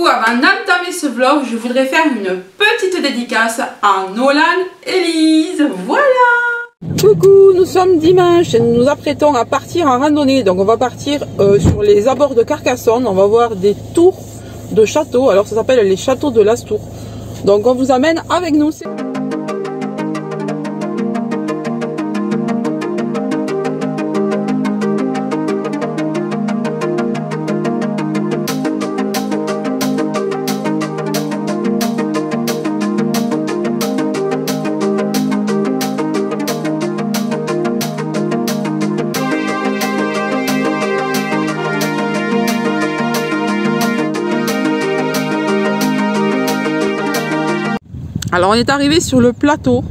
avant d'entamer ce vlog, je voudrais faire une petite dédicace à Nolan et Lise. Voilà. Coucou, nous sommes dimanche et nous nous apprêtons à partir en randonnée. Donc on va partir sur les abords de Carcassonne. On va voir des tours de châteaux. Alors ça s'appelle les châteaux de l'Astour. Donc on vous amène avec nous. Alors on est arrivé sur le plateau.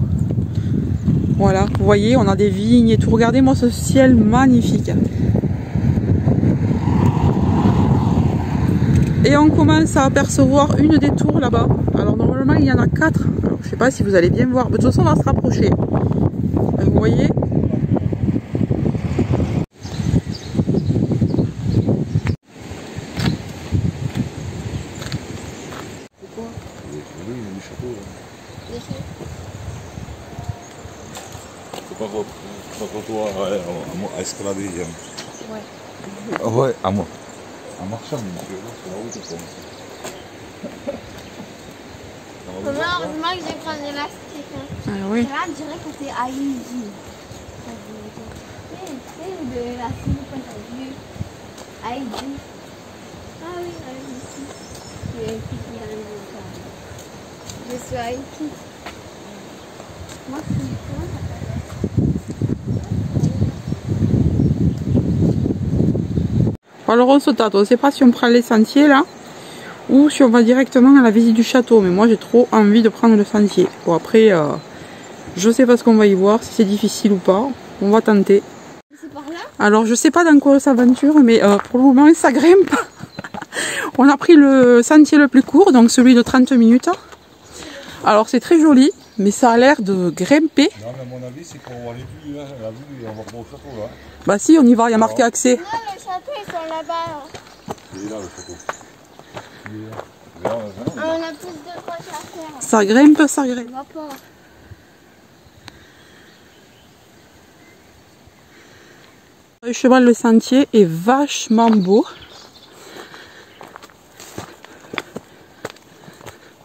Voilà, vous voyez, on a des vignes et tout. Regardez-moi ce ciel magnifique. Et on commence à apercevoir une des tours là-bas. Alors normalement il y en a 4. Alors, je sais pas si vous allez bien voir. De toute façon on va se rapprocher. Vous voyez. Pas pour toi à escalader. Ouais. Ouais, à moi. En marchant, monsieur, c'est la route comme ça. Heureusement que j'ai pris un élastique. Hein. Ah oui. Là, on dirait que c'est Haïti. C'est de la fille qu'on a vu. Haïti. Ah oui, Haïti. Je suis Haïti. Moi, je suis comment ça s'appelle? Alors on se tâte, on ne sait pas si on prend les sentiers là ou si on va directement à la visite du château, mais moi j'ai trop envie de prendre le sentier. Bon après je sais pas ce qu'on va y voir, si c'est difficile ou pas, on va tenter. C'est par là? Alors je sais pas dans quoi on s'aventure, mais pour le moment ça grimpe. On a pris le sentier le plus court, donc celui de 30 minutes. Alors c'est très joli, mais ça a l'air de grimper. Non mais à mon avis c'est qu'on va aller plus loin, on va voir au château là. Bah si, on y va, il y a marqué accès. Non, le château ils sont là-bas. Il est là le château. On a plus de trucs à faire. Ça grimpe, ça grimpe. On va pas. Le cheval, le sentier est vachement beau.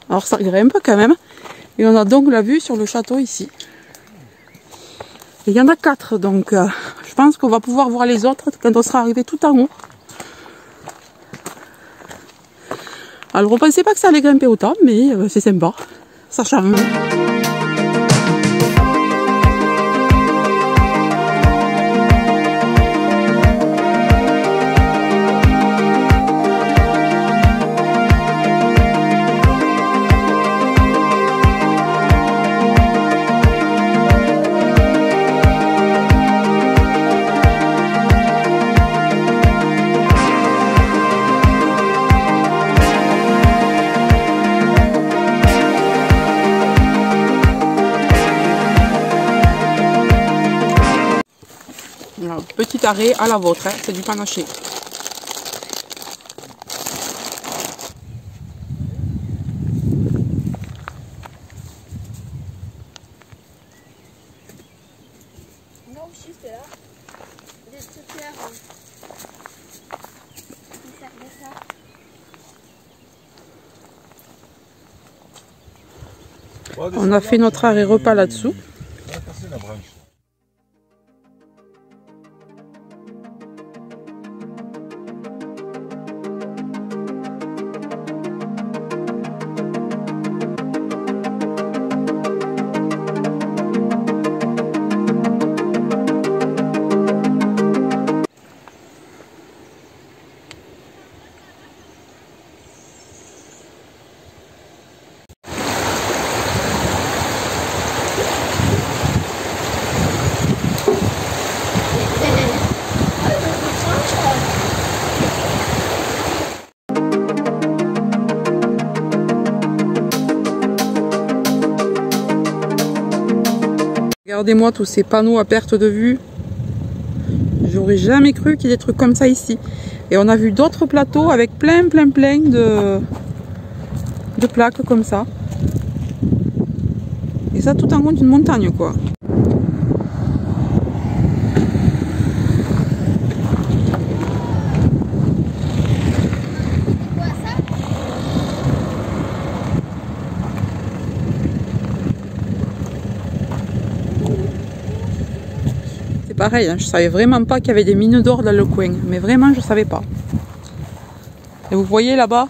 Alors ça grimpe quand même. Et on a donc la vue sur le château ici. Et il y en a 4, donc je pense qu'on va pouvoir voir les autres quand on sera arrivé tout en haut. Alors on pensait pas que ça allait grimper autant, mais c'est sympa. Ça change. Petit arrêt à la vôtre, hein, c'est du panaché. Non, juste là. Des trucs là. On a fait notre arrêt repas là-dessous. Regardez-moi tous ces panneaux à perte de vue. J'aurais jamais cru qu'il y ait des trucs comme ça ici. Et on a vu d'autres plateaux avec plein de de plaques comme ça. Et ça tout en haut d'une montagne quoi. C'est pareil, hein, je savais vraiment pas qu'il y avait des mines d'or dans le coin. Mais vraiment je savais pas. Et vous voyez là-bas?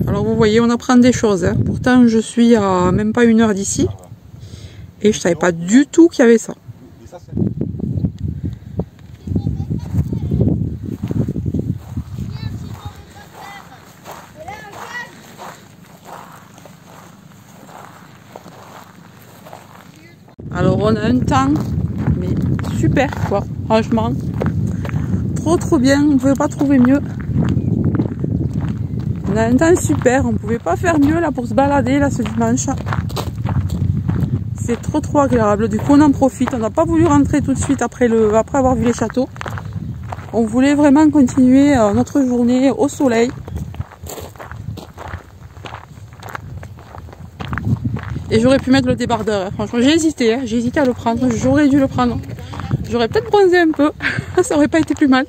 Alors vous voyez, on apprend des choses. Hein. Pourtant, je suis à même pas 1 heure d'ici. Et je savais pas du tout qu'il y avait ça. Alors on a un temps, mais super quoi, franchement. Trop bien, on ne pouvait pas trouver mieux. On a un temps super, on ne pouvait pas faire mieux là pour se balader là ce dimanche. C'est trop agréable, du coup on en profite. On n'a pas voulu rentrer tout de suite après avoir vu les châteaux. On voulait vraiment continuer notre journée au soleil. Et j'aurais pu mettre le débardeur, hein. Franchement j'ai hésité à le prendre, j'aurais dû le prendre. J'aurais peut-être bronzé un peu, ça aurait pas été plus mal.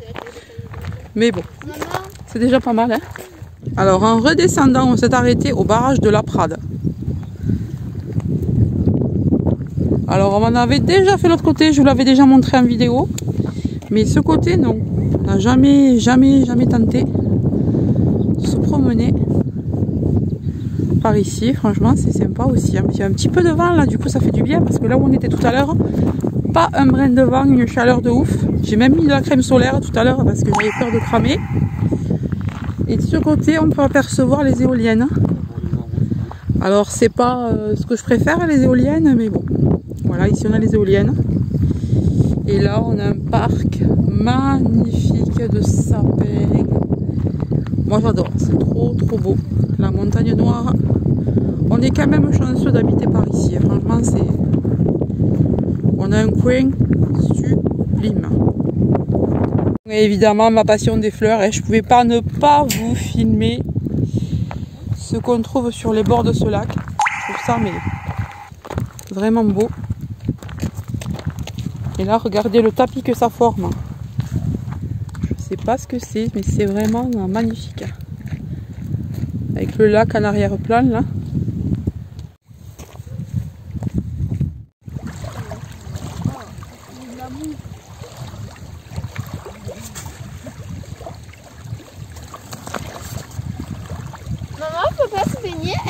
Mais bon, c'est déjà pas mal. Hein. Alors en redescendant, on s'est arrêté au barrage de la Prade. Alors on en avait déjà fait l'autre côté, je vous l'avais déjà montré en vidéo. Mais ce côté, non. On n'a jamais tenté de se promener par ici. Franchement, c'est sympa aussi. Il y a un petit peu de vent là, du coup ça fait du bien. Parce que là où on était tout à l'heure, pas un brin de vent, une chaleur de ouf. J'ai même mis de la crème solaire tout à l'heure parce que j'avais peur de cramer. Et de ce côté, on peut apercevoir les éoliennes. Alors, c'est pas ce que je préfère, les éoliennes, mais bon. Voilà, ici on a les éoliennes. Et là, on a un parc magnifique de sapins. Moi, j'adore, c'est trop beau. La montagne noire. On est quand même chanceux d'habiter par ici. Franchement, on a un coin sublime. Et évidemment, ma passion des fleurs, et je pouvais pas ne pas vous filmer ce qu'on trouve sur les bords de ce lac. Je trouve ça mais vraiment beau. Et là, regardez le tapis que ça forme. Je sais pas ce que c'est, mais c'est vraiment magnifique. Avec le lac en arrière-plan là.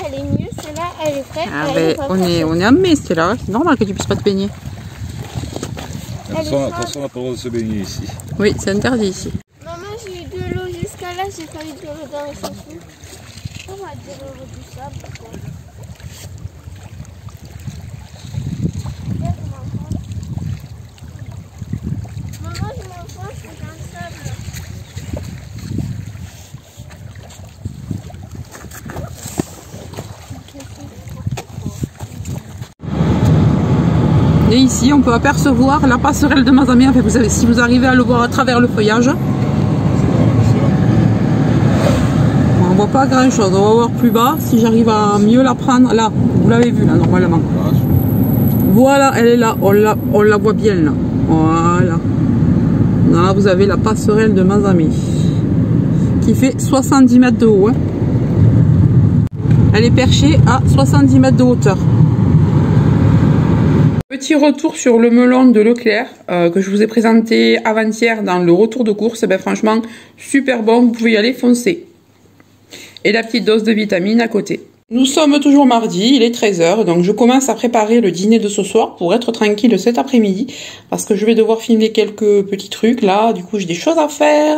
Elle est mieux, celle-là, elle est fraîche. Ah ben, on est en mai, c'est là, c'est normal que tu puisses pas te baigner. De toute façon, on n'a pas le droit de se baigner ici. Oui, c'est interdit ici. Maman, j'ai eu de l'eau jusqu'à là, j'ai failli de l'eau dans les chaussures. On va dire du sable. Maman, je m'enfonce, je suis dans le sable. Et ici, on peut apercevoir la passerelle de Mazamet. Enfin, si vous arrivez à le voir à travers le feuillage. On voit pas grand chose. On va voir plus bas si j'arrive à mieux la prendre. Là, vous l'avez vu là, normalement. Voilà, elle est là. On la voit bien là. Voilà. Là, vous avez la passerelle de Mazamet. Qui fait 70 mètres de haut. Hein. Elle est perchée à 70 mètres de hauteur. Petit retour sur le melon de Leclerc que je vous ai présenté avant-hier dans le retour de course. Ben, franchement, super bon, vous pouvez y aller foncer. Et la petite dose de vitamines à côté. Nous sommes toujours mardi, il est 13 h, donc je commence à préparer le dîner de ce soir pour être tranquille cet après-midi, parce que je vais devoir filmer quelques petits trucs là, du coup j'ai des choses à faire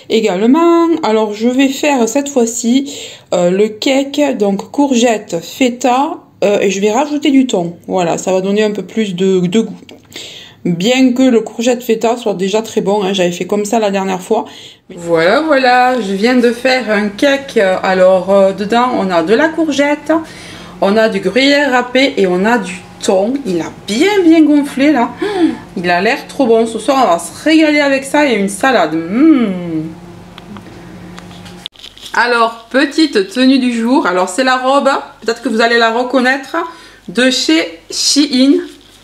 également. Alors je vais faire cette fois-ci le cake, donc courgette, feta, et je vais rajouter du thon, voilà, ça va donner un peu plus de goût. Bien que le courgette feta soit déjà très bon, hein, j'avais fait comme ça la dernière fois. Voilà, je viens de faire un cake. Alors dedans on a de la courgette, on a du gruyère râpé et on a du thon. Il a bien gonflé là. Il a l'air trop bon. Ce soir on va se régaler avec ça et une salade. Alors petite tenue du jour. Alors c'est la robe, peut-être que vous allez la reconnaître, de chez Shein.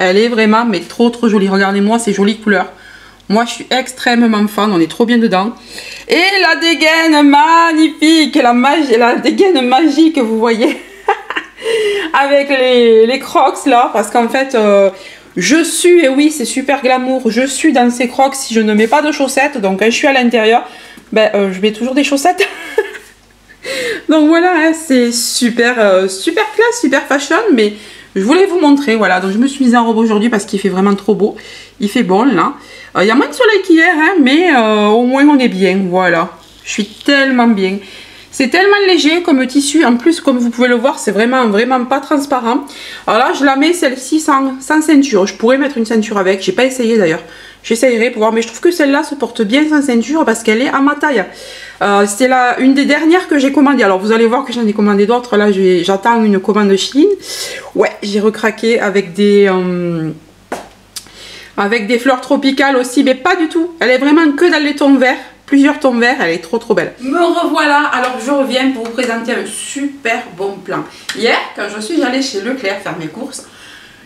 Elle est vraiment mais trop jolie. Regardez-moi ces jolies couleurs. Moi je suis extrêmement fan, on est trop bien dedans. Et la dégaine magnifique, la dégaine magique, vous voyez. Avec les crocs là, parce qu'en fait je suis, et oui c'est super glamour, je suis dans ces crocs si je ne mets pas de chaussettes. Donc quand je suis à l'intérieur, je mets toujours des chaussettes. Donc voilà, hein, c'est super classe, super fashion, mais je voulais vous montrer, voilà. Donc je me suis mise en robe aujourd'hui parce qu'il fait vraiment trop beau. Il fait bon là. Il y a moins de soleil qu'hier, hein, mais au moins on est bien, voilà. Je suis tellement bien. C'est tellement léger comme tissu, en plus comme vous pouvez le voir, c'est vraiment pas transparent. Alors là je la mets celle-ci sans ceinture. Je pourrais mettre une ceinture avec, j'ai pas essayé d'ailleurs. J'essayerai pour voir, mais je trouve que celle-là se porte bien sans ceinture parce qu'elle est à ma taille. C'est une des dernières que j'ai commandées. Alors vous allez voir que j'en ai commandé d'autres. Là j'attends une commande Shein. Ouais, j'ai recraqué avec des fleurs tropicales aussi, mais pas du tout. Elle est vraiment que dans les tons verts. Plusieurs tons verts, elle est trop belle. Me revoilà, alors je reviens pour vous présenter un super bon plan. Hier, quand je suis allée chez Leclerc faire mes courses,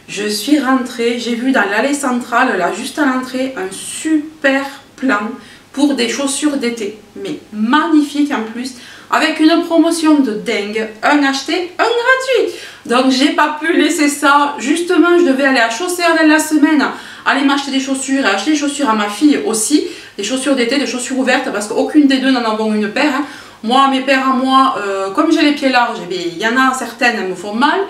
je suis rentrée, j'ai vu dans l'allée centrale, là juste à l'entrée, un super plan pour des chaussures d'été. Mais magnifique en plus, avec une promotion de dingue, un acheté, un gratuit. Donc j'ai pas pu laisser ça, justement je devais aller à Chaussée dans la semaine, aller m'acheter des chaussures et acheter des chaussures à ma fille aussi. Des chaussures d'été, des chaussures ouvertes, parce qu'aucune des deux n'en avons une paire. Hein. Moi, mes paires à moi, comme j'ai les pieds larges, il y en a certaines, elles me font mal.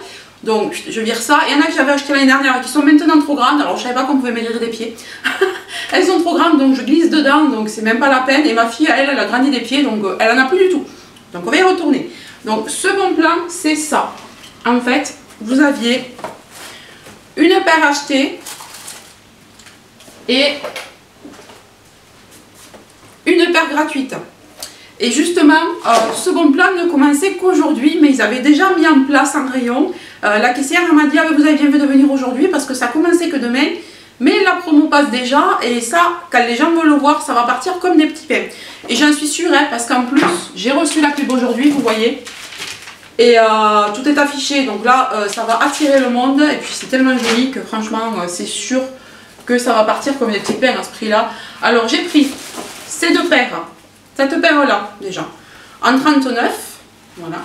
Donc, je vire ça. Il y en a que j'avais acheté l'année dernière qui sont maintenant trop grandes. Alors, je savais pas qu'on pouvait maigrir des pieds. Elles sont trop grandes, donc je glisse dedans. Donc, c'est même pas la peine. Et ma fille, elle a grandi des pieds, donc elle en a plus du tout. Donc, on va y retourner. Donc, ce bon plan, c'est ça. En fait, vous aviez une paire achetée et une paire gratuite. Et justement, ce bon plan ne commençait qu'aujourd'hui, mais ils avaient déjà mis en place un rayon. La caissière m'a dit, vous avez bien fait de venir aujourd'hui parce que ça commençait que demain, mais la promo passe déjà, et ça, quand les gens veulent le voir, ça va partir comme des petits pains. Et j'en suis sûre, hein, parce qu'en plus, j'ai reçu la pub aujourd'hui, vous voyez, et tout est affiché, donc là, ça va attirer le monde, et puis c'est tellement joli que franchement, c'est sûr que ça va partir comme des petits pains à ce prix-là. Alors j'ai pris ces deux paires, cette paire-là déjà, en 39, voilà.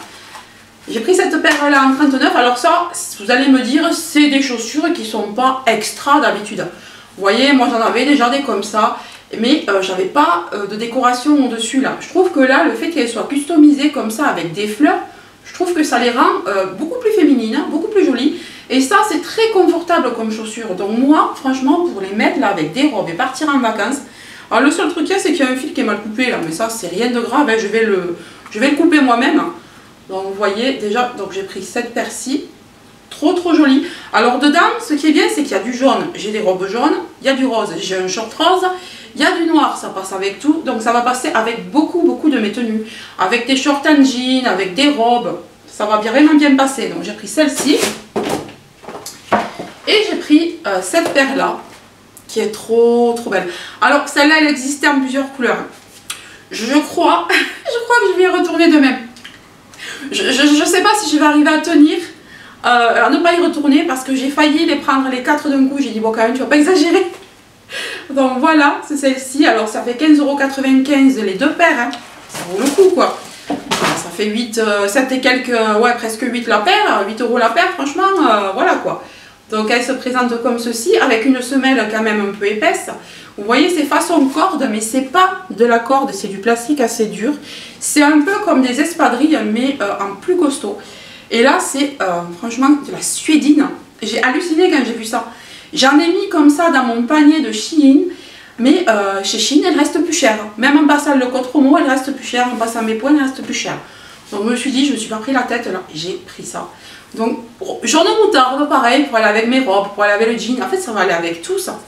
J'ai pris cette paire-là en 39, alors ça, vous allez me dire, c'est des chaussures qui sont pas extra d'habitude. Vous voyez, moi j'en avais déjà des comme ça, mais j'avais pas de décoration au-dessus là. Je trouve que là, le fait qu'elles soient customisées comme ça avec des fleurs, je trouve que ça les rend beaucoup plus féminines, hein, beaucoup plus jolies. Et ça, c'est très confortable comme chaussures. Donc moi, franchement, pour les mettre là avec des robes et partir en vacances, alors le seul truc c'est qu'il y a un fil qui est mal coupé là, mais ça c'est rien de grave, hein, je vais le couper moi-même. Donc vous voyez déjà, donc j'ai pris cette paire-ci, trop jolie. Alors dedans, ce qui est bien, c'est qu'il y a du jaune, j'ai des robes jaunes, il y a du rose, j'ai un short rose, il y a du noir, ça passe avec tout, donc ça va passer avec beaucoup de mes tenues, avec des shorts en jean, avec des robes, ça va vraiment bien passer. Donc j'ai pris celle-ci, et j'ai pris cette paire-là, qui est trop belle. Alors celle-là, elle existait en plusieurs couleurs. Je crois que je vais y retourner demain. Je sais pas si je vais arriver à tenir, à ne pas y retourner, parce que j'ai failli les prendre les 4 d'un coup. J'ai dit bon, quand même, tu vas pas exagérer. Donc voilà, c'est celle-ci. Alors ça fait 15,95 € les deux paires, hein. Ça vaut le coup quoi. Ça fait 7 et quelques, ouais, presque 8 la paire, 8 € la paire, franchement, voilà quoi. Donc elle se présente comme ceci, avec une semelle quand même un peu épaisse. Vous voyez, c'est façon corde, mais c'est pas de la corde, c'est du plastique assez dur. C'est un peu comme des espadrilles, mais en plus costaud. Et là, c'est franchement de la suédine. J'ai halluciné quand j'ai vu ça. J'en ai mis comme ça dans mon panier de Shein. Mais chez Shein, elle reste plus chère. Même en passant le code promo, elle reste plus chère. En passant mes points, elle reste plus chère. Donc je me suis dit, je me suis pas pris la tête là. J'ai pris ça. Donc jour de moutarde, pareil, pour aller avec mes robes, pour aller avec le jean. En fait, ça va aller avec tout ça.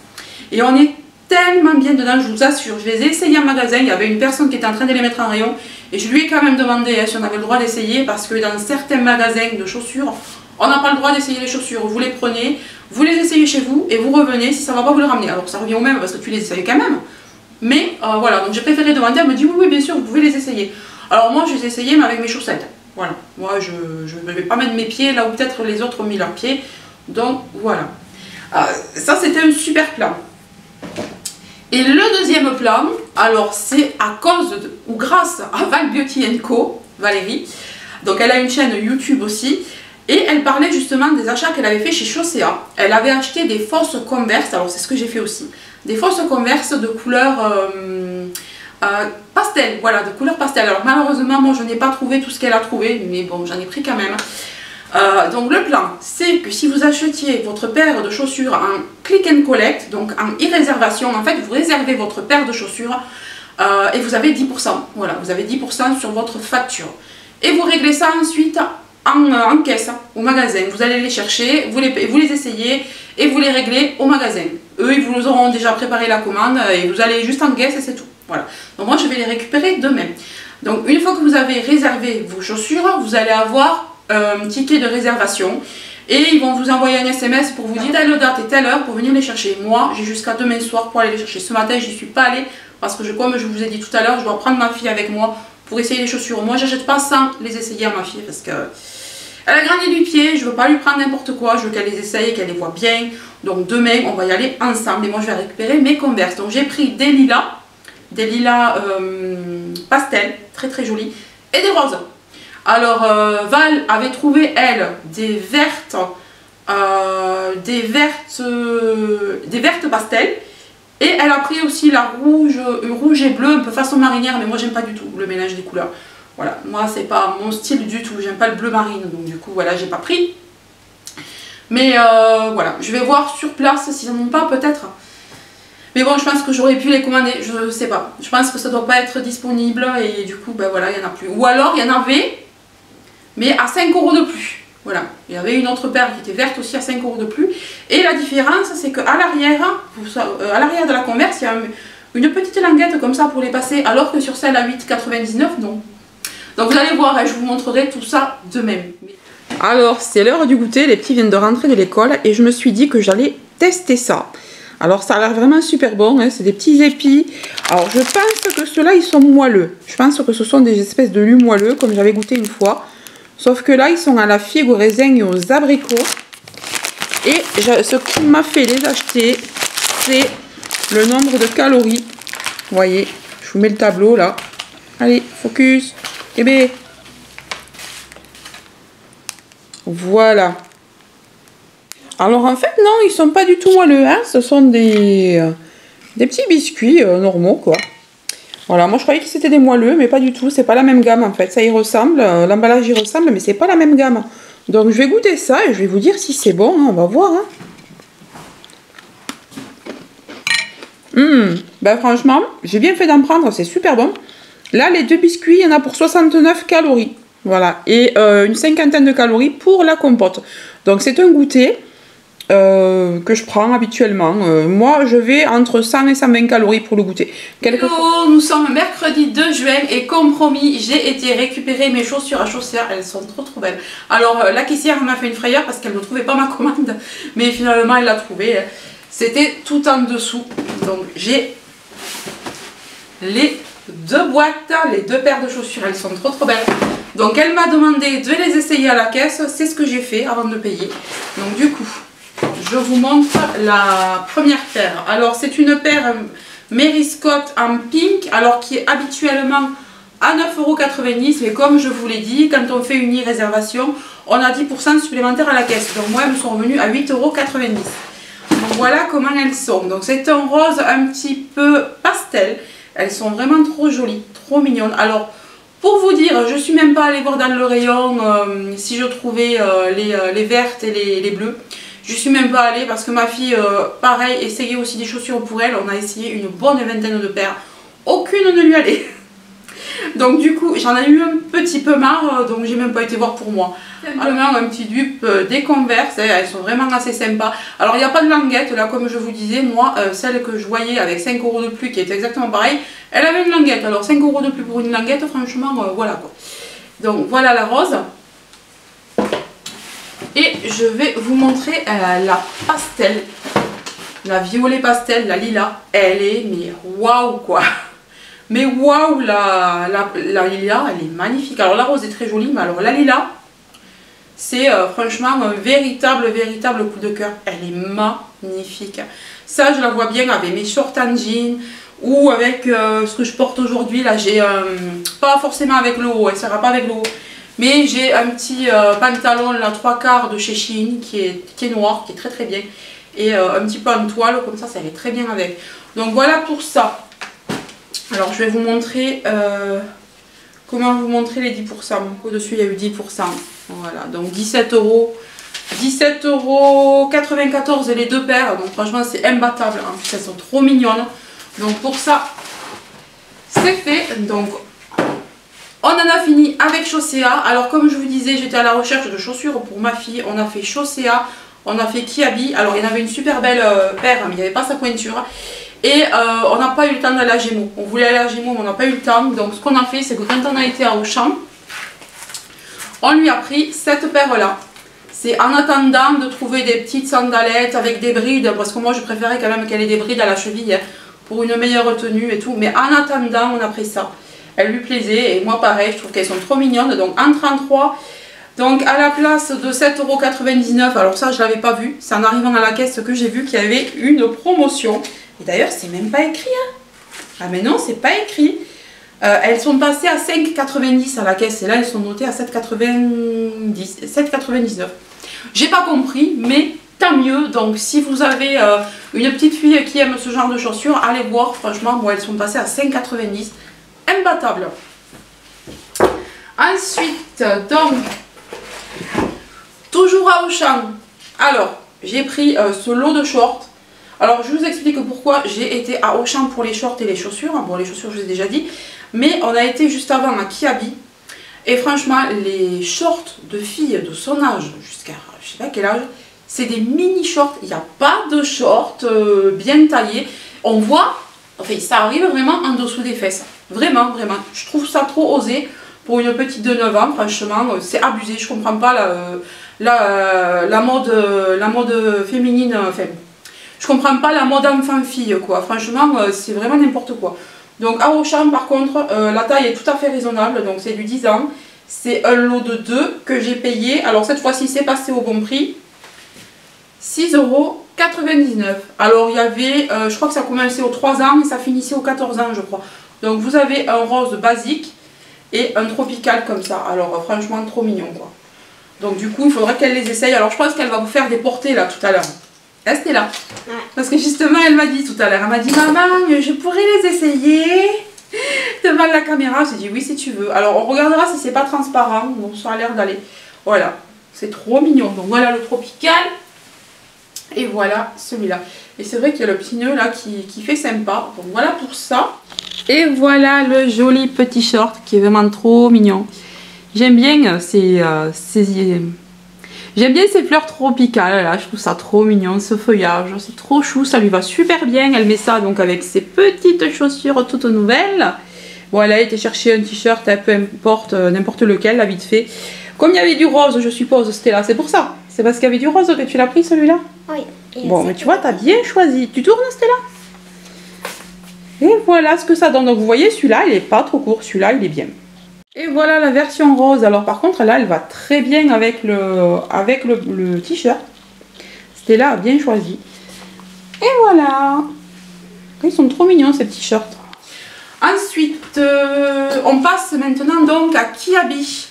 Et on est tellement bien dedans, je vous assure. Je les ai essayés en magasin. Il y avait une personne qui était en train de les mettre en rayon. Et je lui ai quand même demandé si on avait le droit d'essayer. Parce que dans certains magasins de chaussures, on n'a pas le droit d'essayer les chaussures. Vous les prenez, vous les essayez chez vous et vous revenez. Si ça ne va pas, vous les ramenez. Alors ça revient au même parce que tu les essayes quand même. Mais voilà, donc j'ai préféré demander. Elle me dit oui, bien sûr, vous pouvez les essayer. Alors moi, je les ai essayés, mais avec mes chaussettes. Voilà, moi je ne vais pas mettre mes pieds là où peut-être les autres ont mis leurs pieds. Donc voilà. Ça, c'était un super plan. Et le deuxième plan, alors c'est à cause ou grâce à Val Beauty Co, Valérie. Donc elle a une chaîne YouTube aussi. Et elle parlait justement des achats qu'elle avait fait chez Chaussea. Elle avait acheté des fausses Converse, alors c'est ce que j'ai fait aussi. Des fausses Converse de couleur pastel, voilà, de couleur pastel. Alors malheureusement, moi je n'ai pas trouvé tout ce qu'elle a trouvé, mais bon, j'en ai pris quand même. Donc le plan, c'est que si vous achetiez votre paire de chaussures en click and collect, donc en e-réservation, en fait vous réservez votre paire de chaussures et vous avez 10%. Voilà, vous avez 10% sur votre facture. Et vous réglez ça ensuite en caisse, au magasin. Vous allez les chercher, vous les essayez et vous les réglez au magasin. Eux, ils vous auront déjà préparé la commande et vous allez juste en caisse et c'est tout. Voilà. Donc moi, je vais les récupérer demain. Donc une fois que vous avez réservé vos chaussures, vous allez avoir un ticket de réservation et ils vont vous envoyer un SMS pour vous dire telle date et telle heure pour venir les chercher. Moi, j'ai jusqu'à demain soir pour aller les chercher. Ce matin, je n'y suis pas allée parce que comme je vous ai dit tout à l'heure, je dois prendre ma fille avec moi pour essayer les chaussures. Moi, j'achète pas sans les essayer à ma fille parce que elle a grandi du pied, je veux pas lui prendre n'importe quoi, je veux qu'elle les essaye et qu'elle les voit bien. Donc demain, on va y aller ensemble et moi, je vais récupérer mes Converse. Donc j'ai pris des lilas pastel, très très jolis, et des roses. Alors Val avait trouvé elle des vertes pastel. Et elle a pris aussi la rouge et bleu, un peu façon marinière, mais moi j'aime pas du tout le mélange des couleurs. Voilà, moi c'est pas mon style du tout, j'aime pas le bleu marine, donc du coup voilà, j'ai pas pris. Mais voilà, je vais voir sur place s'ils n'en ont pas peut-être. Mais bon, je pense que j'aurais pu les commander, je sais pas. Je pense que ça doit pas être disponible et du coup, ben voilà, il y en a plus. Ou alors, il y en avait, mais à 5 € de plus. Voilà, il y avait une autre paire qui était verte aussi à 5 € de plus. Et la différence, c'est qu'à l'arrière de la Converse, il y a une petite languette comme ça pour les passer, alors que sur celle à 8,99, non. Donc vous allez voir, je vous montrerai tout ça demain. Alors, c'est l'heure du goûter, les petits viennent de rentrer de l'école et je me suis dit que j'allais tester ça. Alors ça a l'air vraiment super bon, hein, c'est des petits épis. Alors je pense que ceux-là ils sont moelleux. Je pense que ce sont des espèces de lus moelleux comme j'avais goûté une fois. Sauf que là ils sont à la figue, au raisin et aux abricots. Et ce qui m'a fait les acheter, c'est le nombre de calories. Vous voyez, je vous mets le tableau là. Allez, focus. Eh bien, voilà. Alors en fait non, ils sont pas du tout moelleux, hein. Ce sont des petits biscuits normaux quoi. Voilà, moi je croyais que c'était des moelleux, mais pas du tout, c'est pas la même gamme en fait. Ça y ressemble, l'emballage y ressemble, mais c'est pas la même gamme. Donc je vais goûter ça et je vais vous dire si c'est bon, hein. On va voir. Hein. Ben franchement, j'ai bien fait d'en prendre, c'est super bon. Là les deux biscuits, il y en a pour 69 calories. Voilà, et une cinquantaine de calories pour la compote. Donc c'est un goûter que je prends habituellement. Moi, je vais entre 100 et 120 calories pour le goûter. Hello, nous sommes mercredi 2 juin et comme promis, j'ai été récupérer mes chaussures à Chaussea. Elles sont trop belles. Alors, la caissière m'a fait une frayeur parce qu'elle ne trouvait pas ma commande. Mais finalement, elle l'a trouvée. C'était tout en dessous. Donc, j'ai les deux boîtes, les deux paires de chaussures. Elles sont trop belles. Donc, elle m'a demandé de les essayer à la caisse. C'est ce que j'ai fait avant de payer. Donc, du coup, je vous montre la première paire. Alors c'est une paire Mary Scott en pink, alors qui est habituellement à 9,90 €. Mais comme je vous l'ai dit, quand on fait une e-réservation, on a 10% supplémentaire à la caisse. Donc moi, elles me sont revenues à 8,90 €. Donc voilà comment elles sont. Donc c'est un rose un petit peu pastel. Elles sont vraiment trop jolies, trop mignonnes. Alors Pour vous dire, je suis même pas allée voir dans le rayon si je trouvais les vertes et les bleues. Je suis même pas allée parce que ma fille, pareil, essayait aussi des chaussures pour elle. On a essayé une bonne vingtaine de paires. Aucune ne lui allait. Donc du coup, j'en ai eu un petit peu marre, donc j'ai même pas été voir pour moi. Alors un petit dupe des Converse, elles sont vraiment assez sympas. Alors il n'y a pas de languette là, comme je vous disais, moi celle que je voyais avec 5 € de plus qui était exactement pareil, elle avait une languette. Alors 5 € de plus pour une languette, franchement voilà quoi. Donc voilà la rose. Et je vais vous montrer la pastel, la violet pastel, la lilas. Elle est mais waouh quoi. Mais waouh, la lilas, elle est magnifique. Alors la rose est très jolie, mais alors la lilas, c'est franchement un véritable coup de cœur. Elle est magnifique. Ça, je la vois bien avec mes shorts en jean ou avec ce que je porte aujourd'hui. Là, j'ai pas forcément avec le haut, elle ne sera pas avec le haut. Mais j'ai un petit pantalon, là, 3/4 de chez Shein qui est noir, qui est très bien. Et un petit peu en toile, comme ça allait très bien avec. Donc voilà pour ça. Alors je vais vous montrer comment vous montrer les 10%. Au-dessus il y a eu 10%. Voilà, donc 17 €. 17,94 € les deux paires. Donc franchement c'est imbattable. En plus elles sont trop mignonnes. Donc pour ça, c'est fait. Donc on en a fini avec Chaussea. Alors comme je vous disais, j'étais à la recherche de chaussures pour ma fille. On a fait Chaussea, on a fait Kiabi. Alors il y en avait une super belle paire, mais il n'y avait pas sa pointure. Et on n'a pas eu le temps d'aller à Gémeaux. On voulait aller à Gémeaux, mais on n'a pas eu le temps. Donc ce qu'on a fait, c'est que quand on a été à Auchan, on lui a pris cette paire-là. C'est en attendant de trouver des petites sandalettes avec des brides, parce que moi je préférais quand même qu'elle ait des brides à la cheville, hein, pour une meilleure tenue et tout. Mais en attendant, on a pris ça. Elle lui plaisait, et moi pareil, je trouve qu'elles sont trop mignonnes. Donc en 33, donc à la place de 7,99 €, alors ça je ne l'avais pas vu, c'est en arrivant à la caisse que j'ai vu qu'il y avait une promotion. Et d'ailleurs, c'est même pas écrit. Hein. Ah mais non, c'est pas écrit. Elles sont passées à 5,90 € à la caisse. Et là, elles sont notées à 7,99 €. J'ai pas compris, mais tant mieux. Donc, si vous avez une petite fille qui aime ce genre de chaussures, allez voir. Franchement, bon, elles sont passées à 5,90 €. Imbattable. Ensuite, donc, toujours à Auchan. Alors, j'ai pris ce lot de shorts. Alors je vous explique pourquoi j'ai été à Auchan pour les shorts et les chaussures. Bon, les chaussures je vous ai déjà dit, mais on a été juste avant à Kiabi. Et franchement, les shorts de filles de son âge, jusqu'à je sais pas quel âge, c'est des mini shorts. Il n'y a pas de shorts bien taillés. On voit, enfin ça arrive vraiment en dessous des fesses. Vraiment. Je trouve ça trop osé pour une petite de 9 ans. Franchement, c'est abusé. Je comprends pas la mode féminine. Enfin, je comprends pas la mode enfant-fille, quoi. Franchement, c'est vraiment n'importe quoi. Donc à Auchan, par contre, la taille est tout à fait raisonnable. Donc c'est du 10 ans. C'est un lot de 2 que j'ai payé. Alors cette fois-ci, c'est passé au bon prix. 6,99 €. Alors il y avait, je crois que ça commençait aux 3 ans et ça finissait aux 14 ans, je crois. Donc vous avez un rose basique et un tropical comme ça. Alors franchement, trop mignon, quoi. Donc du coup, il faudrait qu'elle les essaye. Alors je pense qu'elle va vous faire des portées là tout à l'heure. Restez là. Ouais. Parce que justement, elle m'a dit tout à l'heure, elle m'a dit, maman, je pourrais les essayer devant la caméra. J'ai dit, oui, si tu veux. Alors, on regardera si c'est pas transparent. Bon, ça a l'air d'aller. Voilà. C'est trop mignon. Donc, voilà le tropical. Et voilà celui-là. Et c'est vrai qu'il y a le petit nœud là qui fait sympa. Donc, voilà pour ça. Et voilà le joli petit short qui est vraiment trop mignon. J'aime bien J'aime bien ces fleurs tropicales là, je trouve ça trop mignon, ce feuillage, c'est trop chou, ça lui va super bien. Elle met ça donc avec ses petites chaussures toutes nouvelles. Bon, elle a été chercher un t-shirt, peu importe, n'importe lequel, là vite fait. Comme il y avait du rose, je suppose, c'était là, c'est pour ça. C'est parce qu'il y avait du rose que tu l'as pris celui-là? Oui. Bon, mais tu vois, t'as bien choisi. Tu tournes, Stella? Et voilà ce que ça donne. Donc vous voyez, celui-là, il est pas trop court, celui-là, il est bien. Et voilà la version rose. Alors par contre là elle va très bien avec le t-shirt. C'était là bien choisi. Et voilà. Ils sont trop mignons ces petits shorts. Ensuite on passe maintenant donc à Kiabi.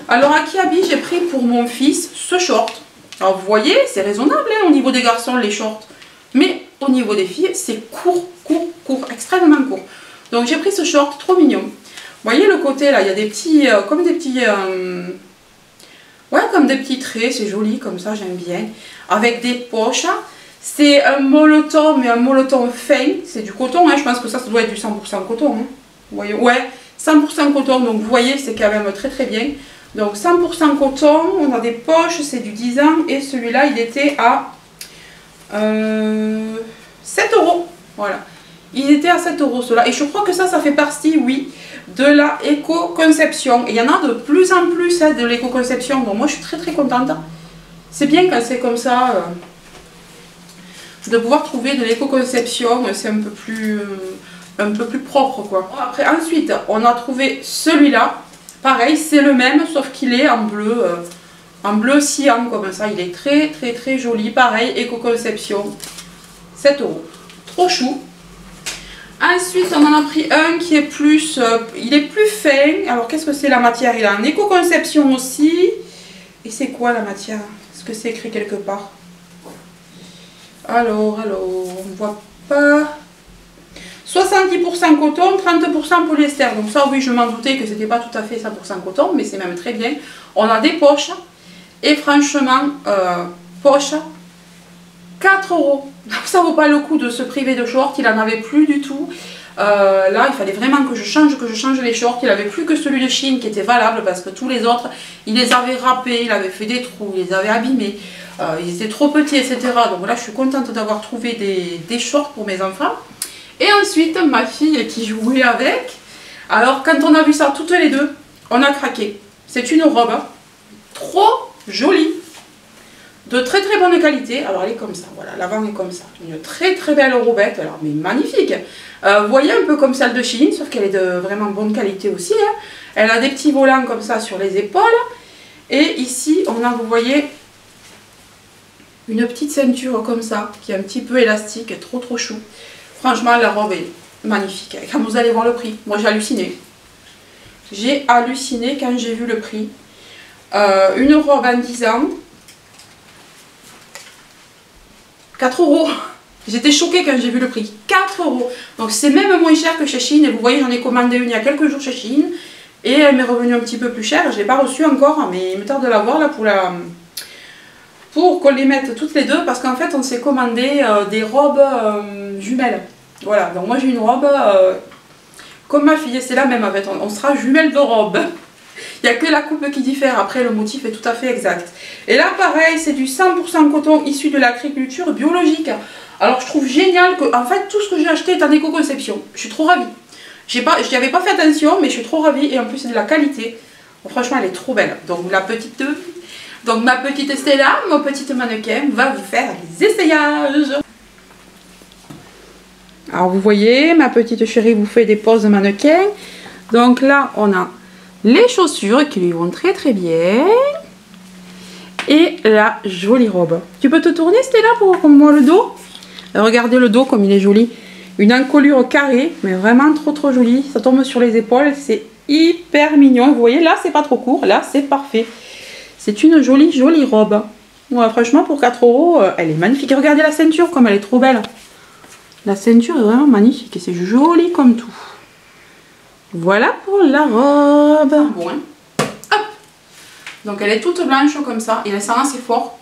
Alors à Kiabi j'ai pris pour mon fils ce short. Alors vous voyez c'est raisonnable hein, au niveau des garçons les shorts. Mais au niveau des filles c'est court, extrêmement court. Donc j'ai pris ce short trop mignon. voyez le côté là, il y a des petits, comme des petits, ouais, comme des petits traits, c'est joli comme ça, j'aime bien. Avec des poches, c'est un molleton, mais un molleton fin, c'est du coton, hein. Je pense que ça doit être du 100% coton, hein. Vous voyez, ouais, 100% coton, donc vous voyez, c'est quand même très très bien. Donc 100% coton, on a des poches, c'est du 10 ans, et celui-là, il était à 7 €, voilà. Il était à 7 € cela, et je crois que ça fait partie, oui, de la éco-conception. Et il y en a de plus en plus hein, de l'éco-conception, donc moi je suis très très contente. C'est bien quand c'est comme ça, de pouvoir trouver de l'éco-conception, c'est un peu plus propre quoi. Après, ensuite, on a trouvé celui-là, pareil, c'est le même, sauf qu'il est en bleu cyan, comme ça, il est très très très joli, pareil, éco-conception, 7 €. Trop chou. Ensuite, on en a pris un qui est plus, il est plus fin. Alors, qu'est-ce que c'est la matière? Il a un éco-conception aussi. Et c'est quoi la matière? Est-ce que c'est écrit quelque part? Alors, on ne voit pas. 70% coton, 30% polyester. Donc ça, oui, je m'en doutais que c'était pas tout à fait 100% coton, mais c'est même très bien. On a des poches. Et franchement, poche, 4 €. Ça vaut pas le coup de se priver de shorts, il n'en avait plus du tout. Là, il fallait vraiment que je change les shorts. Il n'avait plus que celui de Shein qui était valable parce que tous les autres, il les avait râpés, il avait fait des trous, il les avait abîmés. Ils étaient trop petits, etc. Donc là, je suis contente d'avoir trouvé des shorts pour mes enfants. Et ensuite, ma fille qui jouait avec. Alors, quand on a vu ça toutes les deux, on a craqué. C'est une robe trop jolie. De très très bonne qualité, alors elle est comme ça, voilà, l'avant est comme ça, une très très belle robette, alors mais magnifique. Vous voyez un peu comme celle de Shein, sauf qu'elle est de vraiment bonne qualité aussi, hein. Elle a des petits volants comme ça sur les épaules, et ici on a, vous voyez, une petite ceinture comme ça, qui est un petit peu élastique, trop trop chou. Franchement la robe est magnifique, quand vous allez voir le prix, moi j'ai halluciné. J'ai halluciné quand j'ai vu le prix. Une robe en 10 ans, 4 €. J'étais choquée quand j'ai vu le prix. 4 €. Donc c'est même moins cher que chez Shein. Et vous voyez, j'en ai commandé une il y a quelques jours chez Shein. Et elle m'est revenue un petit peu plus cher. Je ne l'ai pas reçue encore, mais il me tarde de la voir là pour qu'on les mette toutes les deux. Parce qu'en fait, on s'est commandé des robes jumelles. Voilà, donc moi j'ai une robe comme ma fille. C'est la même en fait. On sera jumelles de robe. Il n'y a que la coupe qui diffère, après le motif est tout à fait exact. Et là pareil, c'est du 100% coton issu de l'agriculture biologique. Alors je trouve génial que, en fait, tout ce que j'ai acheté est en éco-conception. Je suis trop ravie. Je n'y avais pas fait attention, mais je suis trop ravie et en plus c'est de la qualité. Bon, franchement, elle est trop belle. Donc ma petite Stella, mon petit mannequin, va vous faire les essayages. Alors vous voyez, ma petite chérie vous fait des poses de mannequin. Donc là, on a les chaussures qui lui vont très très bien. Et la jolie robe. Tu peux te tourner Stella pour moi le dos? Regardez le dos comme il est joli. Une encolure carrée, mais vraiment trop trop jolie. Ça tombe sur les épaules, c'est hyper mignon. Vous voyez, là c'est pas trop court, là c'est parfait. C'est une jolie jolie robe. Ouais, franchement pour 4 €, elle est magnifique. Regardez la ceinture comme elle est trop belle. La ceinture est vraiment magnifique et c'est joli comme tout. Voilà pour la robe. Bon, hein. Hop. Donc elle est toute blanche comme ça et elle sent assez fort.